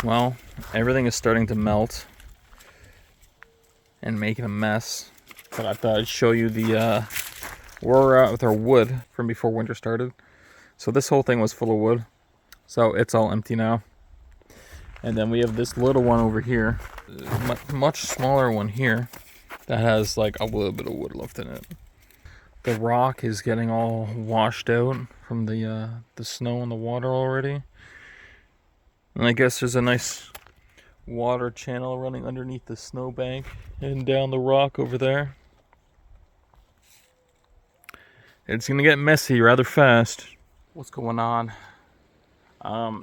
Well, everything is starting to melt and making a mess. But I thought I'd show you the where we're at with our wood from before winter started. So this whole thing was full of wood. So it's all empty now. And then we have this little one over here, much smaller one here, that has like a little bit of wood left in it. The rock is getting all washed out from the snow and the water already. And I guess there's a nice water channel running underneath the snowbank and down the rock over there. It's gonna get messy rather fast. What's going on?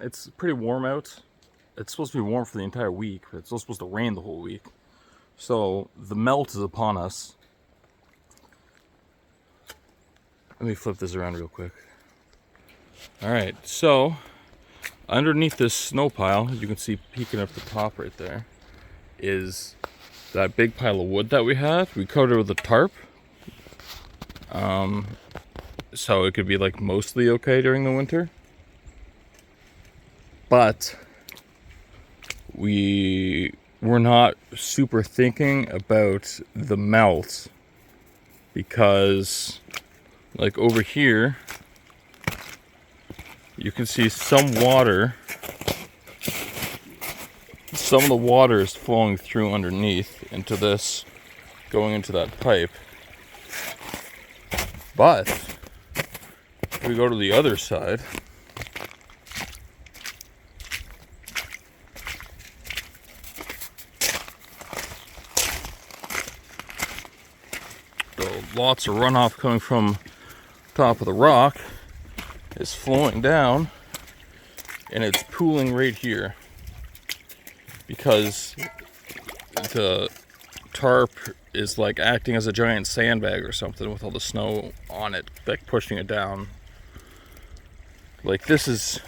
It's pretty warm out. It's supposed to be warm for the entire week, but it's also supposed to rain the whole week. So the melt is upon us. Let me flip this around real quick. Alright, so underneath this snow pile, as you can see peeking up the top right there, is that big pile of wood that we had. We covered it with a tarp. So it could be like mostly okay during the winter. But we were not super thinking about the melt, because like over here you can see some water. Some of the water is flowing through underneath into this, going into that pipe. But if we go to the other side, so lots of runoff coming from top of the rock is flowing down, and it's pooling right here because the tarp is like acting as a giant sandbag or something with all the snow on it, like pushing it down. Like this is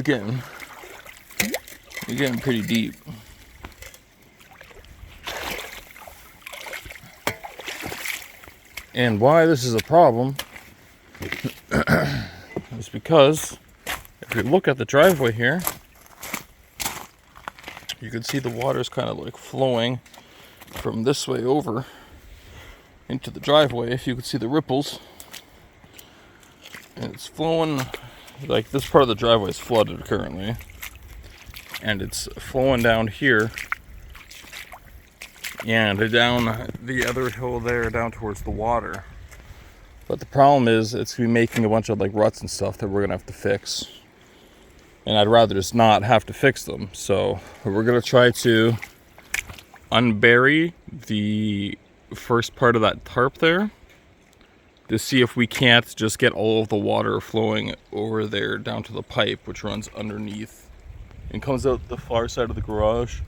getting pretty deep. And why this is a problem is because if you look at the driveway here, you can see the water's kind of like flowing from this way over into the driveway. If you could see the ripples, and it's flowing, like this part of the driveway is flooded currently, and it's flowing down here and down the other hill there down towards the water. But the problem is it's gonna be making a bunch of like ruts and stuff that we're gonna have to fix, and I'd rather just not have to fix them. So we're gonna try to unbury the first part of that tarp there to see if we can't just get all of the water flowing over there down to the pipe, which runs underneath and comes out the far side of the garage.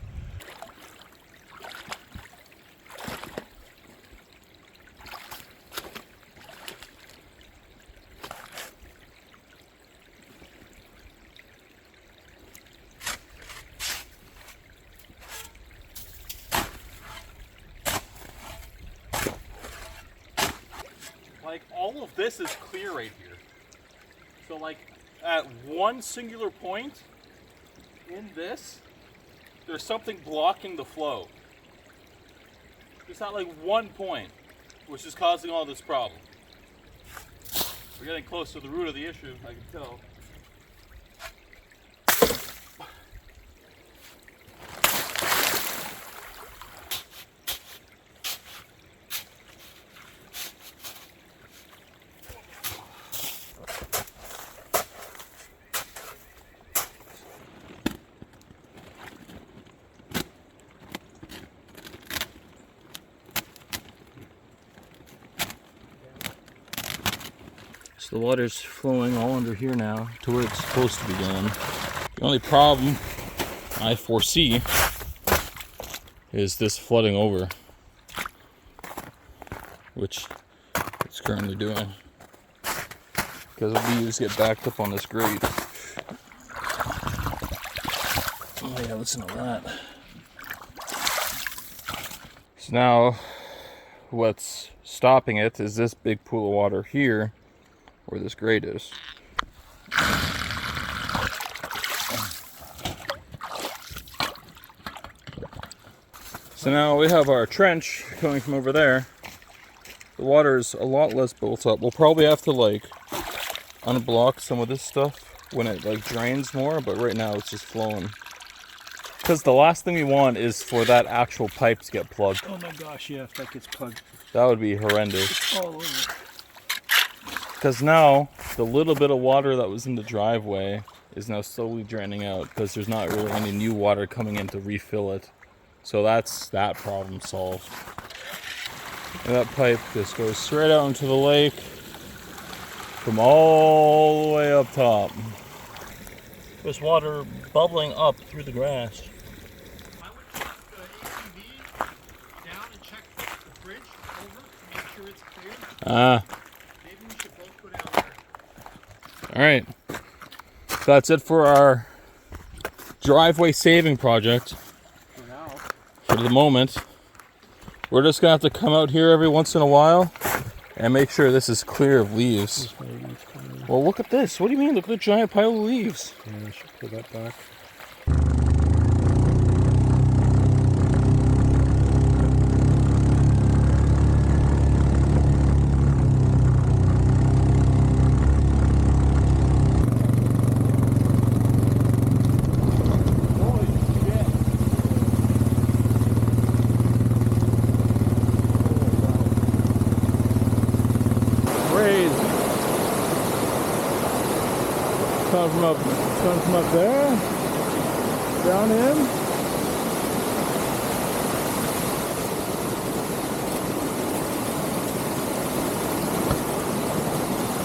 Like all of this is clear right here. So like at one singular point in this, there's something blocking the flow. It's not like one point, which is causing all this problem. We're getting close to the root of the issue, I can tell. So the water's flowing all under here now to where it's supposed to be going. The only problem I foresee is this flooding over, which it's currently doing, because the leaves get backed up on this grate. Oh yeah, listen to that. So now what's stopping it is this big pool of water here where this grate is. So now we have our trench coming from over there. The water's a lot less built up. We'll probably have to like unblock some of this stuff when it like drains more, but right now it's just flowing. Because the last thing we want is for that actual pipe to get plugged. Oh my gosh, yeah, if that gets plugged. That would be horrendous. It's all over. Because now the little bit of water that was in the driveway is now slowly draining out because there's not really any new water coming in to refill it. So that's that problem solved. And that pipe just goes straight out into the lake from all the way up top. There's water bubbling up through the grass. I would put the ATV down and check the bridge over to make sure it's clear. Maybe we should both go down there. All right. That's it for our driveway saving project. For now. For the moment. We're just gonna have to come out here every once in a while and make sure this is clear of leaves. Well, look at this. What do you mean? Look at the giant pile of leaves. Yeah, I should pull that back. Coming from up there, down in.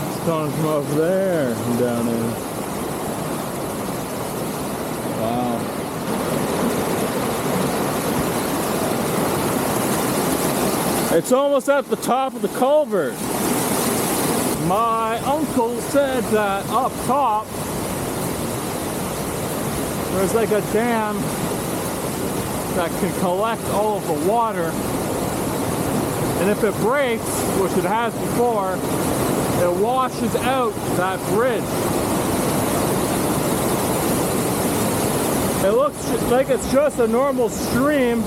It's coming from up there and down in. Wow. It's almost at the top of the culvert. My uncle said that up top there's like a dam that can collect all of the water, and if it breaks, which it has before, it washes out that bridge. It looks like it's just a normal stream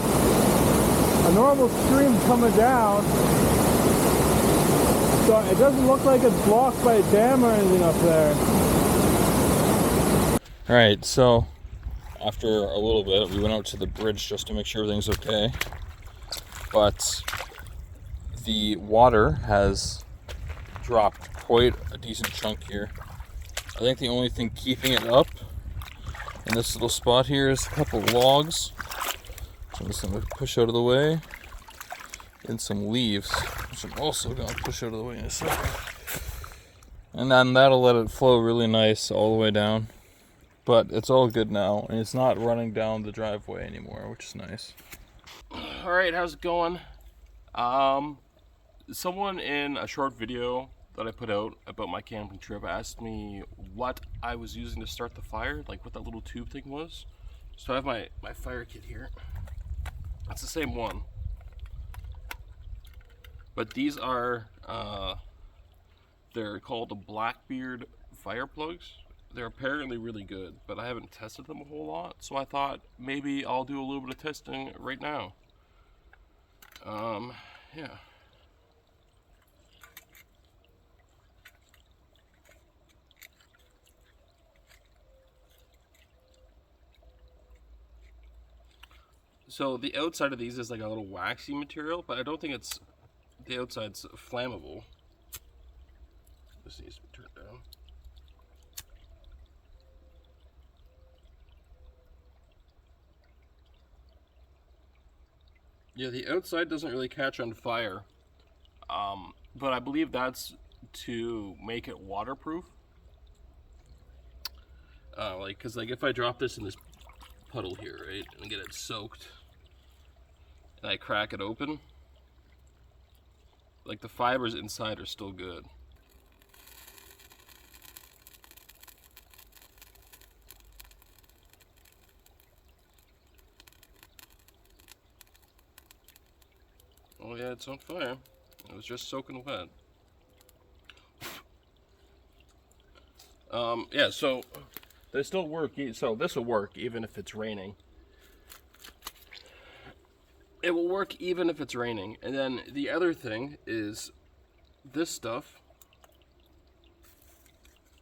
coming down. So it doesn't look like it's blocked by a dam or anything up there. All right, so after a little bit, we went out to the bridge just to make sure everything's okay. But the water has dropped quite a decent chunk here. I think the only thing keeping it up in this little spot here is a couple logs. So I'm just going to push out of the way. And some leaves, which I'm also going to push out of the way in a second. And then that'll let it flow really nice all the way down. But it's all good now, and it's not running down the driveway anymore, which is nice. All right, how's it going? Someone in a short video that I put out about my camping trip asked me what I was using to start the fire, like what that little tube thing was. So I have my fire kit here. It's the same one. But these are, they're called the Blackbeard fire plugs. They're apparently really good, but I haven't tested them a whole lot, so I thought maybe I'll do a little bit of testing right now. Yeah. So the outside of these is like a little waxy material, but I don't think it's, the outside's flammable. This needs to be turned down. Yeah, the outside doesn't really catch on fire, but I believe that's to make it waterproof. Cause if I drop this in this puddle here, right, and get it soaked, and I crack it open, like the fibers inside are still good. Oh yeah, it's on fire. It was just soaking wet. Yeah, so they still work. So this will work even if it's raining. it will work even if it's raining. And then the other thing is this stuff,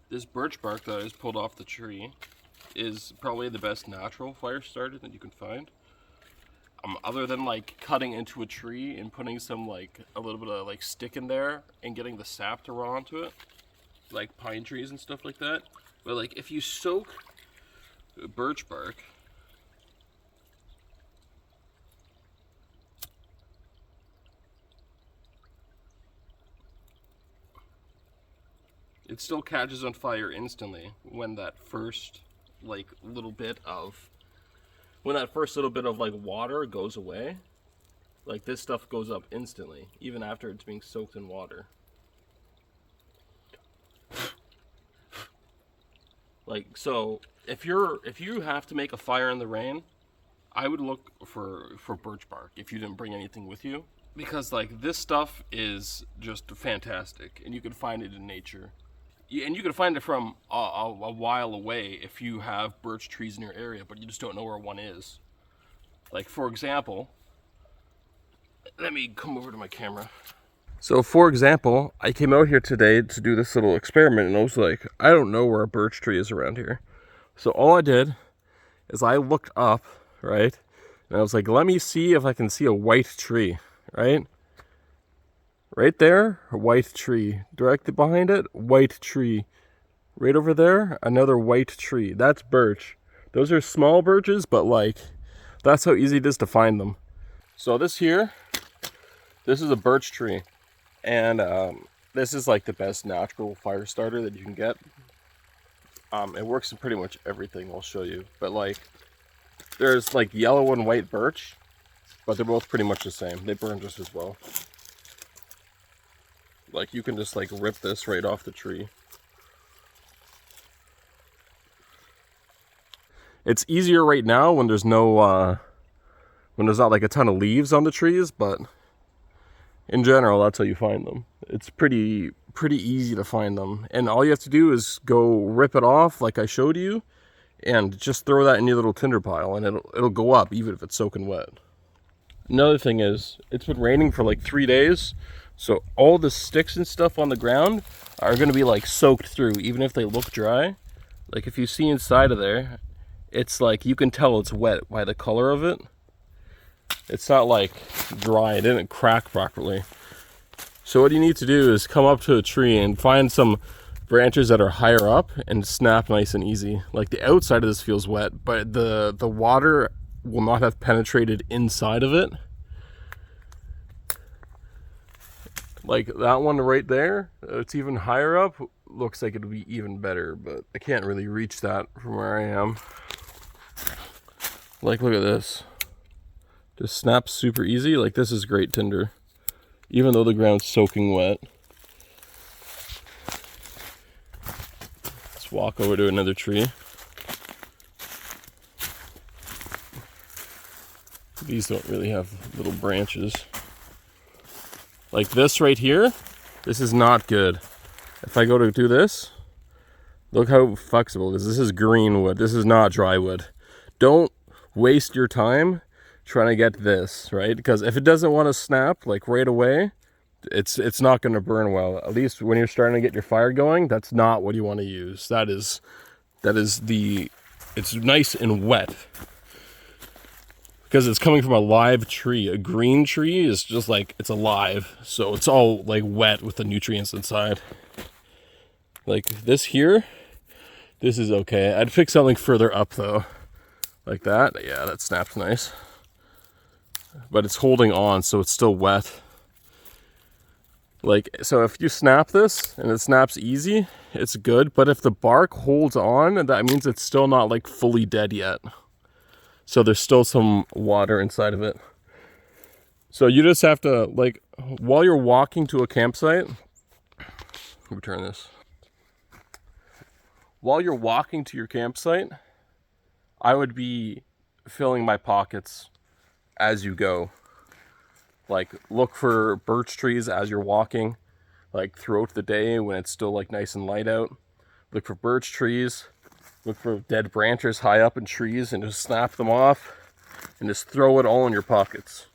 this birch bark that is pulled off the tree, is probably the best natural fire starter that you can find. Other than like cutting into a tree and putting some like a little bit of like stick in there and getting the sap to run onto it, like pine trees and stuff like that. But like if you soak birch bark, it still catches on fire instantly when that first little bit of like water goes away. Like this stuff goes up instantly, even after it's being soaked in water. Like, so if you have to make a fire in the rain, I would look for birch bark if you didn't bring anything with you, because like this stuff is just fantastic, and you can find it in nature. And you can find it from a while away if you have birch trees in your area, but you just don't know where one is. Like, for example, let me come over to my camera. So, for example, I came out here today to do this little experiment, and I was like, I don't know where a birch tree is around here. So all I did is I looked up, right? And I was like, let me see if I can see a white tree, right? Right there, a white tree. Directly behind it, white tree. Right over there, another white tree. That's birch. Those are small birches, but like, that's how easy it is to find them. So this here, this is a birch tree. And this is like the best natural fire starter that you can get. It works in pretty much everything, I'll show you. But like, there's like yellow and white birch, but they're both pretty much the same. They burn just as well. Like, you can just like rip this right off the tree. It's easier right now when there's no, when there's not like a ton of leaves on the trees, but in general, that's how you find them. It's pretty easy to find them. And all you have to do is go rip it off like I showed you, and just throw that in your little tinder pile, and it'll go up even if it's soaking wet. Another thing is, it's been raining for like 3 days, so all the sticks and stuff on the ground are going to be like soaked through, even if they look dry. Like if you see inside of there, it's like, you can tell it's wet by the color of it. It's not like dry, it didn't crack properly. So what you need to do is come up to a tree and find some branches that are higher up and snap nice and easy. Like the outside of this feels wet, but the water will not have penetrated inside of it. Like that one right there, it's even higher up, looks like it'll be even better, but I can't really reach that from where I am. Like, look at this. Just snaps super easy. Like, this is great tinder, even though the ground's soaking wet. Let's walk over to another tree. These don't really have little branches. Like this right here, this is not good. If I go to do this, look how flexible it is. This is green wood. This is not dry wood. Don't waste your time trying to get this, right? Because if it doesn't want to snap like right away, it's not going to burn well. At least when you're starting to get your fire going, that's not what you want to use. It's nice and wet. Because it's coming from a live tree. A green tree is just like, it's alive. So it's all like wet with the nutrients inside. Like this here, this is okay. I'd pick something further up though. Like that. Yeah, that snaps nice. But it's holding on, so it's still wet. Like, so if you snap this and it snaps easy, it's good. But if the bark holds on, that means it's still not like fully dead yet. So there's still some water inside of it. So you just have to, like, while you're walking to a campsite, let me turn this. While you're walking to your campsite, I would be filling my pockets as you go. Like, look for birch trees as you're walking, like throughout the day when it's still like nice and light out. Look for birch trees. Look for dead branches high up in trees and just snap them off and just throw it all in your pockets.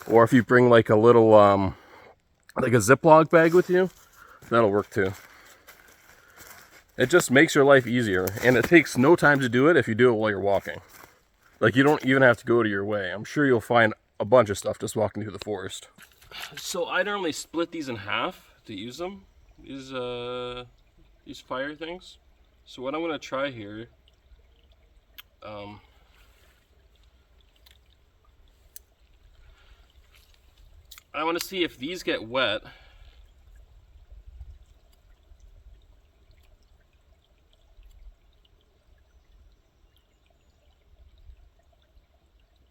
Or if you bring like a little, like a Ziploc bag with you, that'll work too. It just makes your life easier, and it takes no time to do it if you do it while you're walking. Like, you don't even have to go to your way. I'm sure you'll find a bunch of stuff just walking through the forest. So I normally split these in half to use them, these fire things. So what I'm gonna try here, I want to see if these get wet.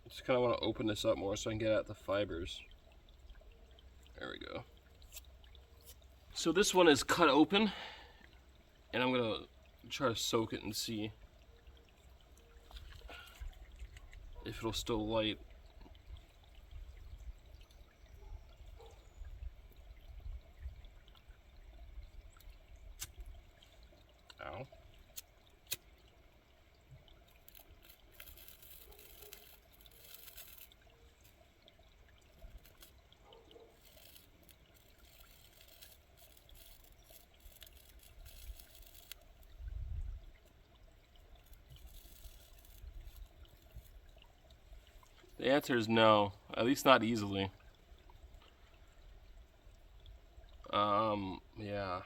Just kind of want to open this up more so I can get at the fibers. There we go. So this one is cut open, and I'm gonna try to soak it and see if it'll still light. Ow. The answer is no, at least not easily. Yeah.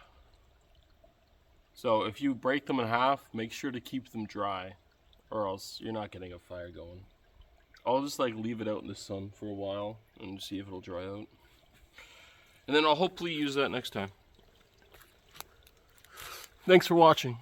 So if you break them in half, make sure to keep them dry, or else you're not getting a fire going. I'll just like leave it out in the sun for a while and see if it'll dry out. And then I'll hopefully use that next time. Thanks for watching.